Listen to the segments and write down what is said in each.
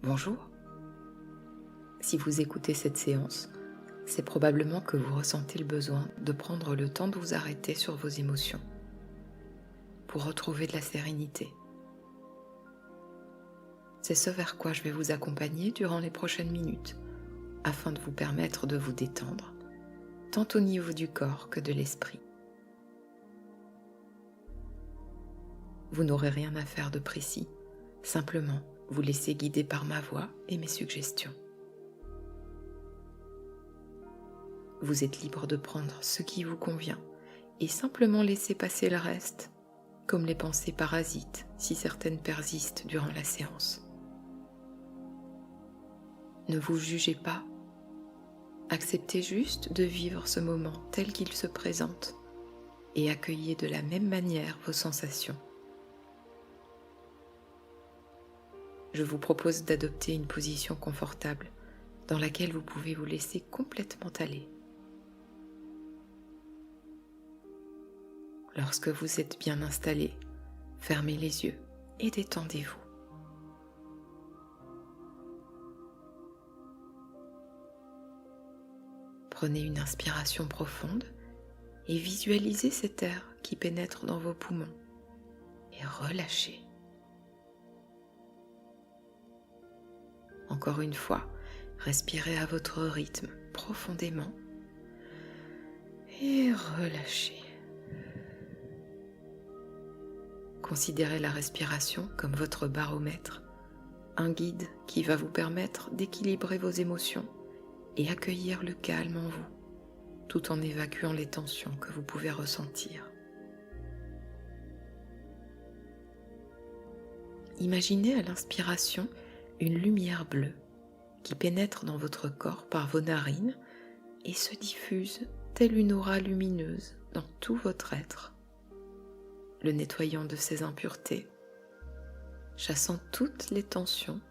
Bonjour. Si vous écoutez cette séance, c'est probablement que vous ressentez le besoin de prendre le temps de vous arrêter sur vos émotions pour retrouver de la sérénité. C'est ce vers quoi je vais vous accompagner durant les prochaines minutes afin de vous permettre de vous détendre, tant au niveau du corps que de l'esprit. Vous n'aurez rien à faire de précis, simplement vous laissez guider par ma voix et mes suggestions. Vous êtes libre de prendre ce qui vous convient et simplement laisser passer le reste, comme les pensées parasites si certaines persistent durant la séance. Ne vous jugez pas, acceptez juste de vivre ce moment tel qu'il se présente et accueillez de la même manière vos sensations. Je vous propose d'adopter une position confortable dans laquelle vous pouvez vous laisser complètement aller. Lorsque vous êtes bien installé, fermez les yeux et détendez-vous. Prenez une inspiration profonde et visualisez cet air qui pénètre dans vos poumons et relâchez. Encore une fois, respirez à votre rythme profondément et relâchez. Considérez la respiration comme votre baromètre, un guide qui va vous permettre d'équilibrer vos émotions et accueillir le calme en vous, tout en évacuant les tensions que vous pouvez ressentir. Imaginez à l'inspiration une lumière bleue qui pénètre dans votre corps par vos narines et se diffuse telle une aura lumineuse dans tout votre être, le nettoyant de ses impuretés, chassant toutes les tensions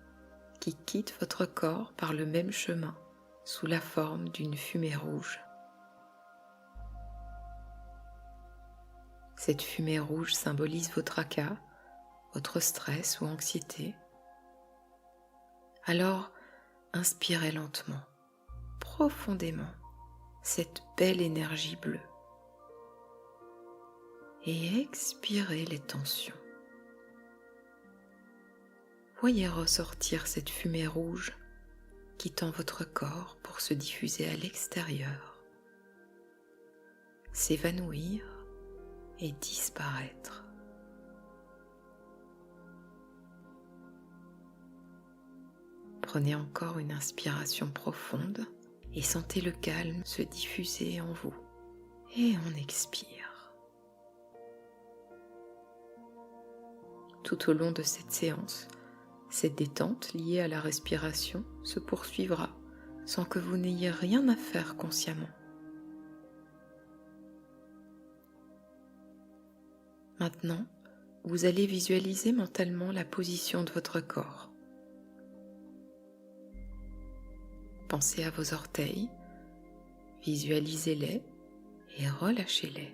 qui quittent votre corps par le même chemin sous la forme d'une fumée rouge. Cette fumée rouge symbolise vos tracas, votre stress ou anxiété. Alors, inspirez lentement, profondément, cette belle énergie bleue. Et expirez les tensions. Voyez ressortir cette fumée rouge quittant votre corps pour se diffuser à l'extérieur, s'évanouir et disparaître. Prenez encore une inspiration profonde et sentez le calme se diffuser en vous. Et on expire. Tout au long de cette séance, cette détente liée à la respiration se poursuivra sans que vous n'ayez rien à faire consciemment. Maintenant, vous allez visualiser mentalement la position de votre corps. Pensez à vos orteils, visualisez-les et relâchez-les.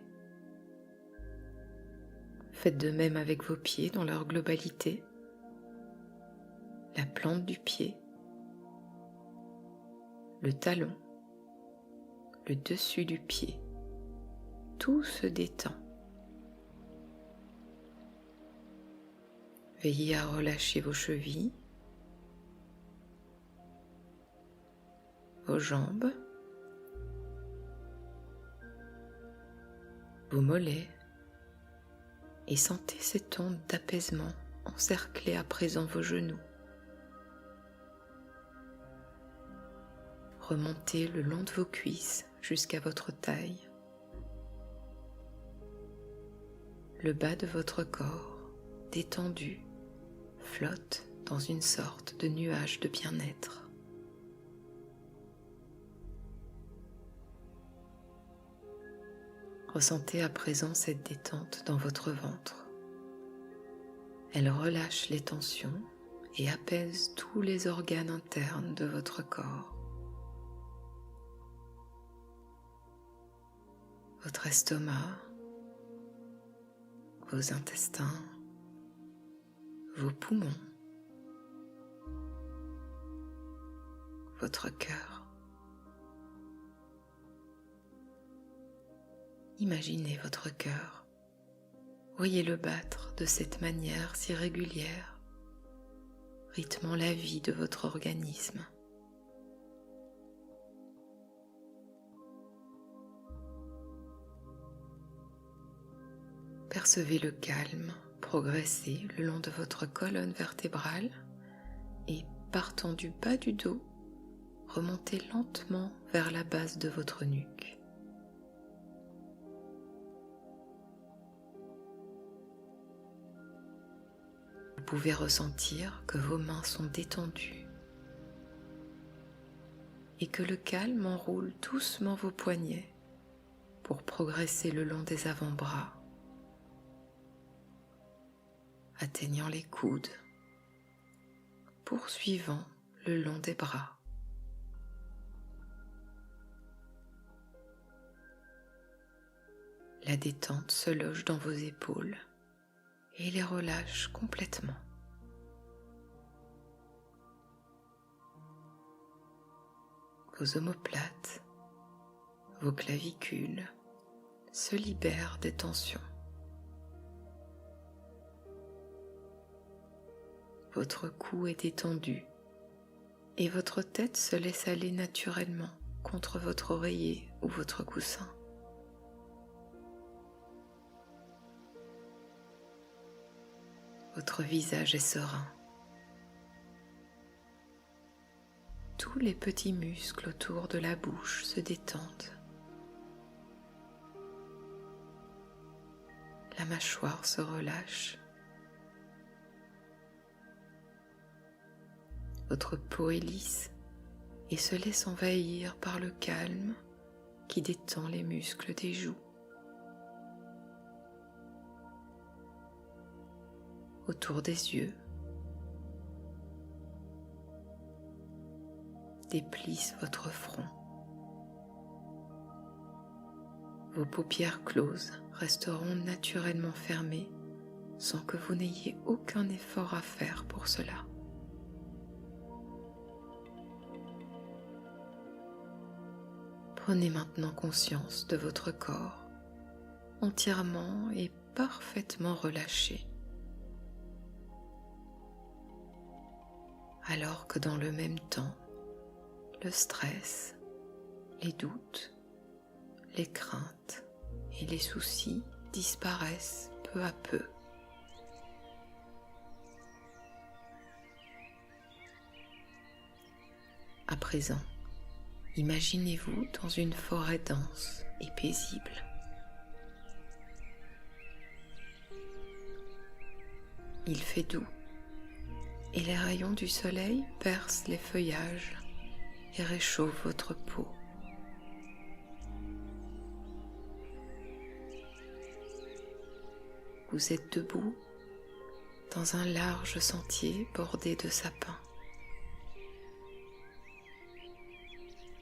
Faites de même avec vos pieds dans leur globalité, la plante du pied, le talon, le dessus du pied, tout se détend. Veillez à relâcher vos chevilles, vos jambes, vos mollets et sentez cette onde d'apaisement encercler à présent vos genoux. Remontez le long de vos cuisses jusqu'à votre taille. Le bas de votre corps, détendu, flotte dans une sorte de nuage de bien-être. Ressentez à présent cette détente dans votre ventre. Elle relâche les tensions et apaise tous les organes internes de votre corps. Votre estomac, vos intestins, vos poumons, votre cœur. Imaginez votre cœur. Voyez-le battre de cette manière si régulière, rythmant la vie de votre organisme. Percevez le calme progresser le long de votre colonne vertébrale et, partant du bas du dos, remontez lentement vers la base de votre nuque. Vous pouvez ressentir que vos mains sont détendues et que le calme enroule doucement vos poignets pour progresser le long des avant-bras, atteignant les coudes, poursuivant le long des bras. La détente se loge dans vos épaules et les relâche complètement. Vos omoplates, vos clavicules se libèrent des tensions. Votre cou est détendu et votre tête se laisse aller naturellement contre votre oreiller ou votre coussin. Votre visage est serein. Tous les petits muscles autour de la bouche se détendent. La mâchoire se relâche. Votre peau est lisse et se laisse envahir par le calme qui détend les muscles des joues. Autour des yeux, déplisse votre front. Vos paupières closes resteront naturellement fermées sans que vous n'ayez aucun effort à faire pour cela. Prenez maintenant conscience de votre corps, entièrement et parfaitement relâché. Alors que dans le même temps, le stress, les doutes, les craintes et les soucis disparaissent peu à peu. À présent, imaginez-vous dans une forêt dense et paisible. Il fait doux et les rayons du soleil percent les feuillages et réchauffent votre peau. Vous êtes debout dans un large sentier bordé de sapins.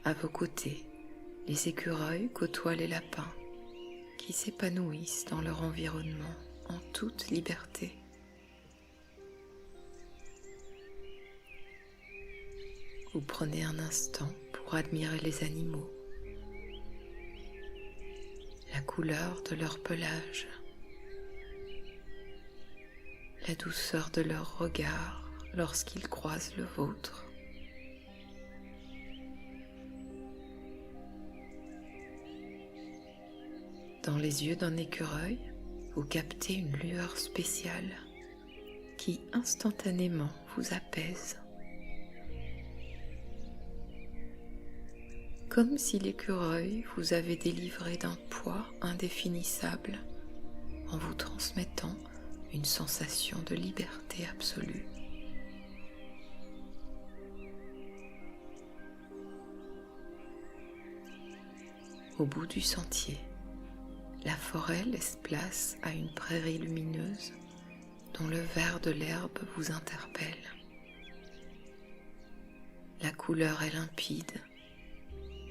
À vos côtés, les écureuils côtoient les lapins qui s'épanouissent dans leur environnement en toute liberté. Vous prenez un instant pour admirer les animaux, la couleur de leur pelage, la douceur de leur regard lorsqu'ils croisent le vôtre. Dans les yeux d'un écureuil, vous captez une lueur spéciale qui instantanément vous apaise. Comme si l'écureuil vous avait délivré d'un poids indéfinissable en vous transmettant une sensation de liberté absolue. Au bout du sentier, la forêt laisse place à une prairie lumineuse dont le vert de l'herbe vous interpelle. La couleur est limpide,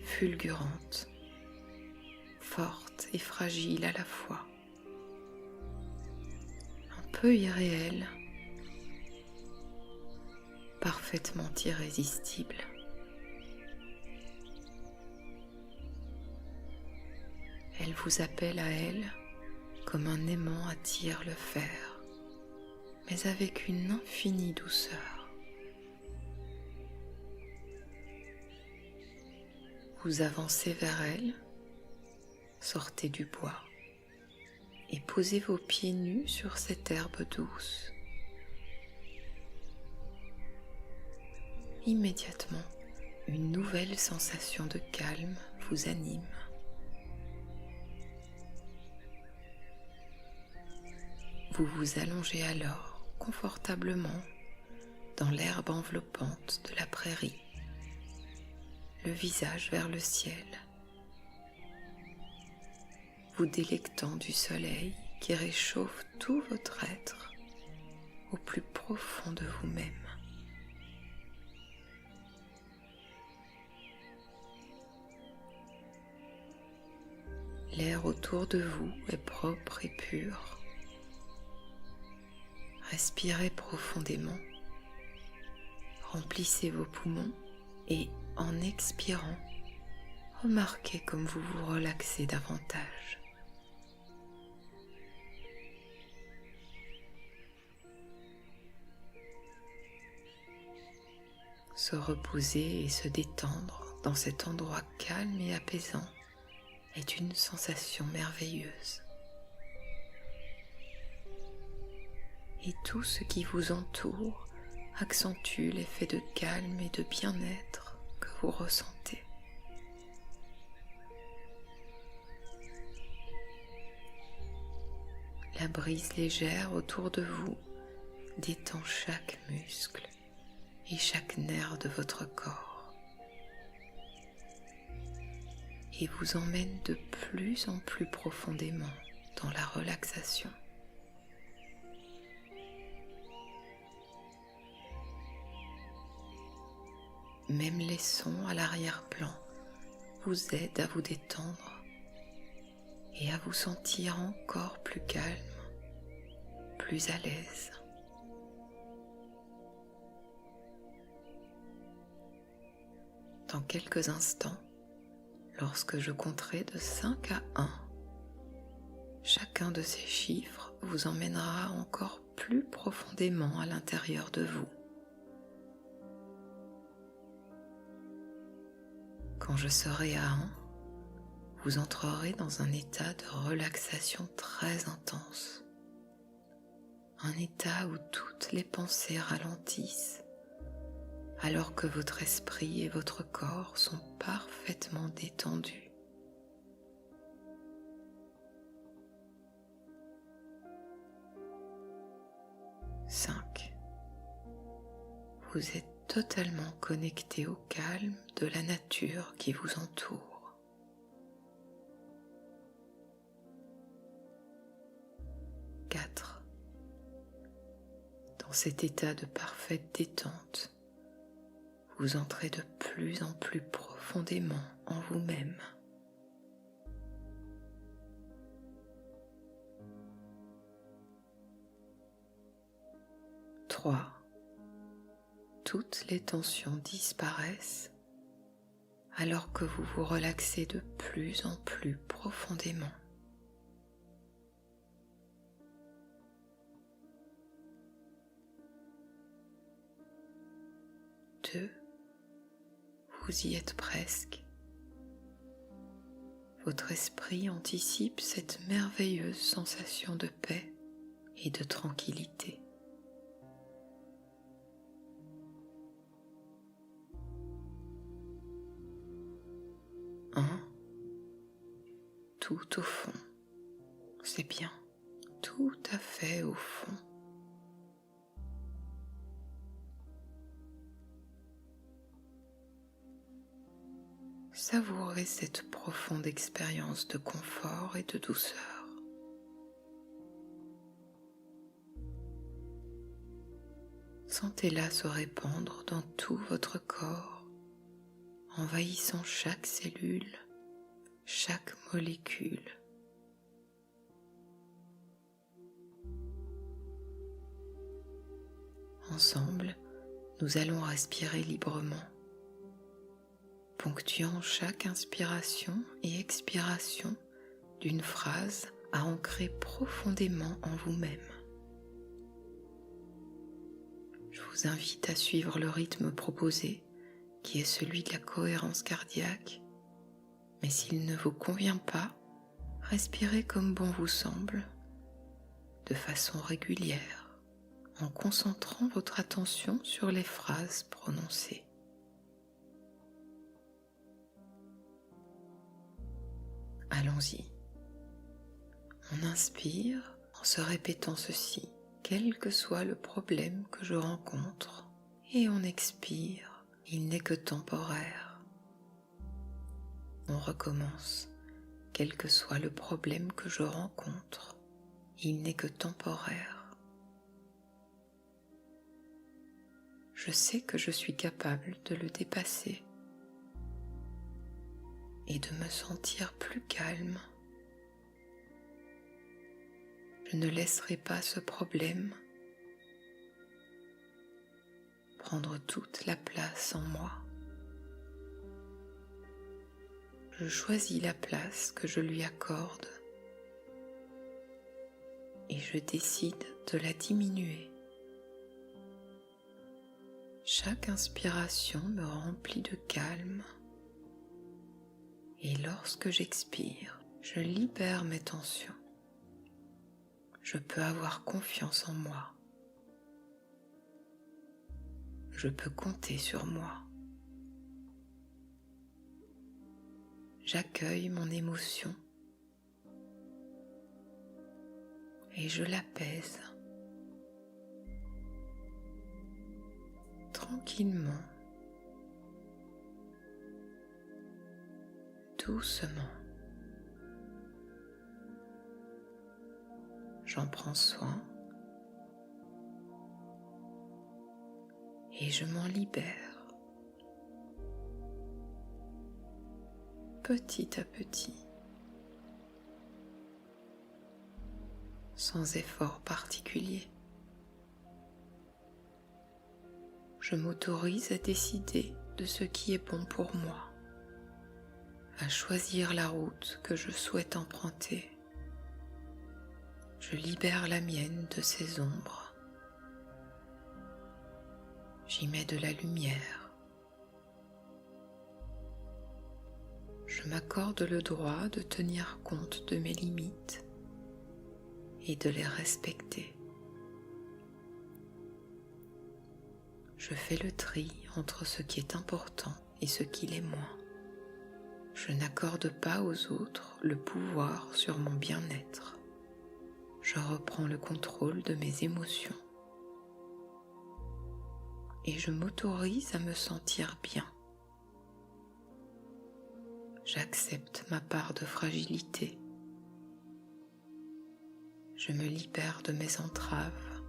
fulgurante, forte et fragile à la fois, un peu irréelle, parfaitement irrésistible. Elle vous appelle à elle comme un aimant attire le fer, mais avec une infinie douceur. Vous avancez vers elle, sortez du bois et posez vos pieds nus sur cette herbe douce. Immédiatement, une nouvelle sensation de calme vous anime. Vous vous allongez alors confortablement dans l'herbe enveloppante de la prairie, le visage vers le ciel, vous délectant du soleil qui réchauffe tout votre être au plus profond de vous-même. L'air autour de vous est propre et pur. Respirez profondément, remplissez vos poumons et en expirant, remarquez comme vous vous relaxez davantage. Se reposer et se détendre dans cet endroit calme et apaisant est une sensation merveilleuse. Et tout ce qui vous entoure accentue l'effet de calme et de bien-être que vous ressentez. La brise légère autour de vous détend chaque muscle et chaque nerf de votre corps et vous emmène de plus en plus profondément dans la relaxation. Même les sons à l'arrière-plan vous aident à vous détendre et à vous sentir encore plus calme, plus à l'aise. Dans quelques instants, lorsque je compterai de 5 à 1, chacun de ces chiffres vous emmènera encore plus profondément à l'intérieur de vous. Quand je serai à 1, vous entrerez dans un état de relaxation très intense. Un état où toutes les pensées ralentissent, alors que votre esprit et votre corps sont parfaitement détendus. Cinq. Vous êtes totalement connecté au calme de la nature qui vous entoure. 4. Dans cet état de parfaite détente, vous entrez de plus en plus profondément en vous-même. 3. Toutes les tensions disparaissent alors que vous vous relaxez de plus en plus profondément. 2. Vous y êtes presque. Votre esprit anticipe cette merveilleuse sensation de paix et de tranquillité. 1. Tout au fond. C'est bien, tout à fait au fond. Savourez cette profonde expérience de confort et de douceur. Sentez-la se répandre dans tout votre corps, envahissant chaque cellule, chaque molécule. Ensemble, nous allons respirer librement, ponctuant chaque inspiration et expiration d'une phrase à ancrer profondément en vous-même. Je vous invite à suivre le rythme proposé, qui est celui de la cohérence cardiaque, mais s'il ne vous convient pas, respirez comme bon vous semble, de façon régulière, en concentrant votre attention sur les phrases prononcées. Allons-y. On inspire en se répétant ceci, quel que soit le problème que je rencontre, et on expire, il n'est que temporaire. On recommence, quel que soit le problème que je rencontre, il n'est que temporaire. Je sais que je suis capable de le dépasser et de me sentir plus calme. Je ne laisserai pas ce problème prendre toute la place en moi. Je choisis la place que je lui accorde et je décide de la diminuer. Chaque inspiration me remplit de calme et lorsque j'expire, je libère mes tensions. Je peux avoir confiance en moi. Je peux compter sur moi. J'accueille mon émotion et je l'apaise tranquillement, doucement. J'en prends soin et je m'en libère petit à petit, sans effort particulier. Je m'autorise à décider de ce qui est bon pour moi, à choisir la route que je souhaite emprunter. Je libère la mienne de ses ombres. J'y mets de la lumière. Je m'accorde le droit de tenir compte de mes limites et de les respecter. Je fais le tri entre ce qui est important et ce qui l'est moins. Je n'accorde pas aux autres le pouvoir sur mon bien-être. Je reprends le contrôle de mes émotions et je m'autorise à me sentir bien. J'accepte ma part de fragilité. Je me libère de mes entraves,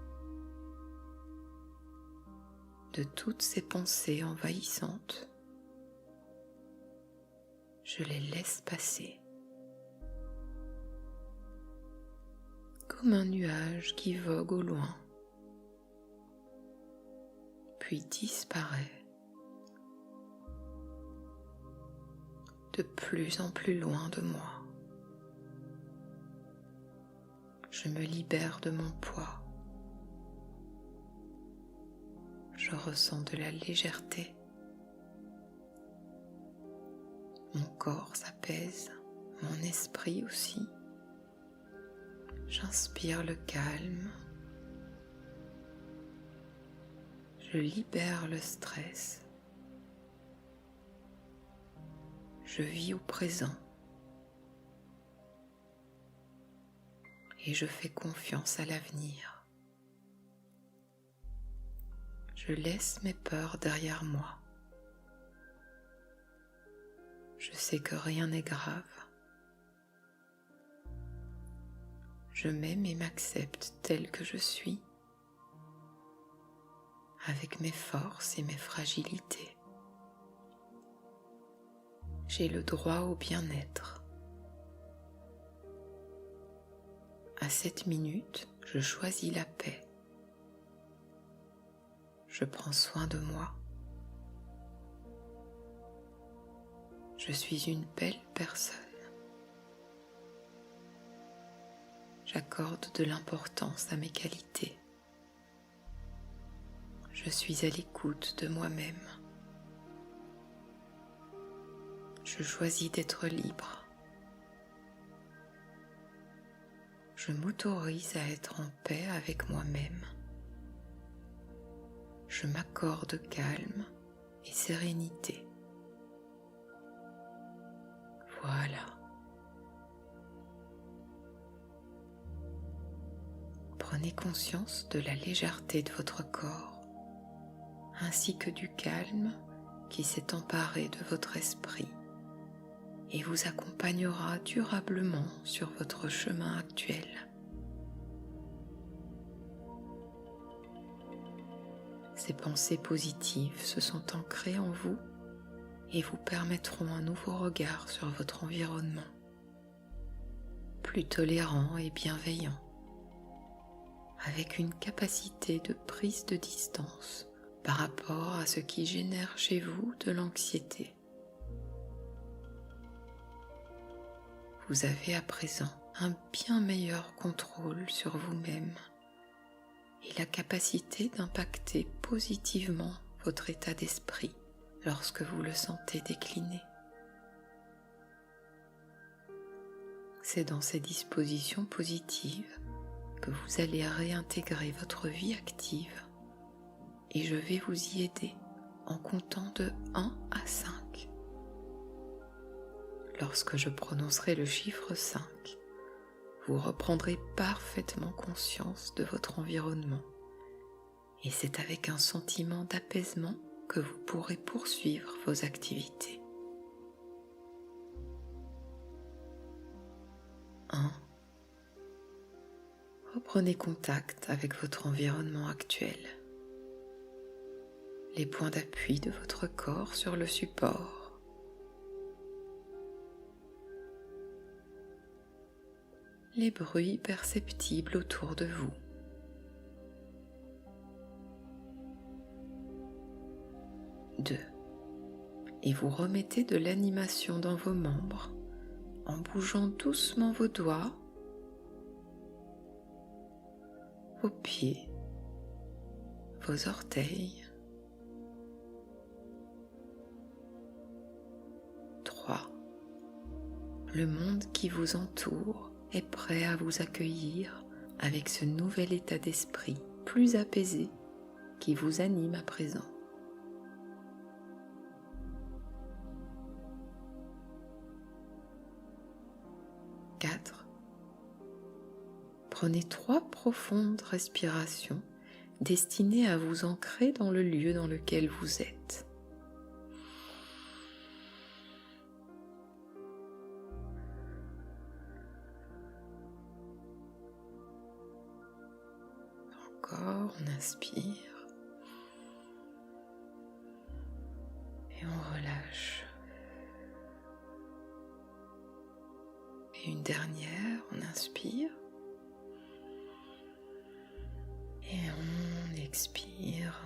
de toutes ces pensées envahissantes. Je les laisse passer. Comme un nuage qui vogue au loin, puis disparaît de plus en plus loin de moi. Je me libère de mon poids. Je ressens de la légèreté. Mon corps s'apaise, mon esprit aussi. J'inspire le calme. Je libère le stress. Je vis au présent. Et je fais confiance à l'avenir. Je laisse mes peurs derrière moi. Je sais que rien n'est grave. Je m'aime et m'accepte tel que je suis, avec mes forces et mes fragilités. J'ai le droit au bien-être. À cette minute, je choisis la paix. Je prends soin de moi. Je suis une belle personne. j'accorde de l'importance à mes qualités. Je suis à l'écoute de moi-même. Je choisis d'être libre. Je m'autorise à être en paix avec moi-même. Je m'accorde calme et sérénité. Voilà. Prenez conscience de la légèreté de votre corps, ainsi que du calme qui s'est emparé de votre esprit et vous accompagnera durablement sur votre chemin actuel. Ces pensées positives se sont ancrées en vous et vous permettront un nouveau regard sur votre environnement, plus tolérant et bienveillant, avec une capacité de prise de distance par rapport à ce qui génère chez vous de l'anxiété. Vous avez à présent un bien meilleur contrôle sur vous-même et la capacité d'impacter positivement votre état d'esprit lorsque vous le sentez décliner. C'est dans ces dispositions positives que vous allez réintégrer votre vie active et je vais vous y aider en comptant de 1 à 5. Lorsque je prononcerai le chiffre 5, vous reprendrez parfaitement conscience de votre environnement et c'est avec un sentiment d'apaisement que vous pourrez poursuivre vos activités. 1. Reprenez contact avec votre environnement actuel. Les points d'appui de votre corps sur le support. Les bruits perceptibles autour de vous. 2. Et vous remettez de l'animation dans vos membres en bougeant doucement vos doigts, vos pieds, vos orteils. 3. Le monde qui vous entoure est prêt à vous accueillir avec ce nouvel état d'esprit plus apaisé qui vous anime à présent. 4. Prenez 3 profondes respirations destinées à vous ancrer dans le lieu dans lequel vous êtes. Encore, on inspire et on relâche. Et une dernière, on inspire et on expire.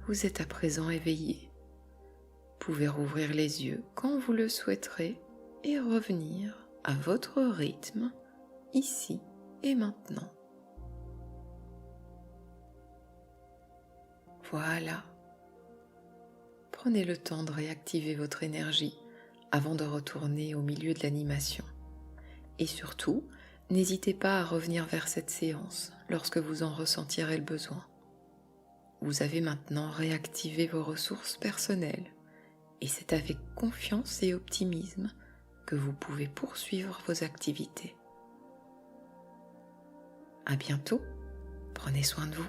Vous êtes à présent éveillé. Vous pouvez rouvrir les yeux quand vous le souhaiterez et revenir à votre rythme, ici et maintenant. Voilà. Prenez le temps de réactiver votre énergie avant de retourner au milieu de l'animation. Et surtout, n'hésitez pas à revenir vers cette séance lorsque vous en ressentirez le besoin. Vous avez maintenant réactivé vos ressources personnelles et c'est avec confiance et optimisme que vous pouvez poursuivre vos activités. À bientôt, prenez soin de vous.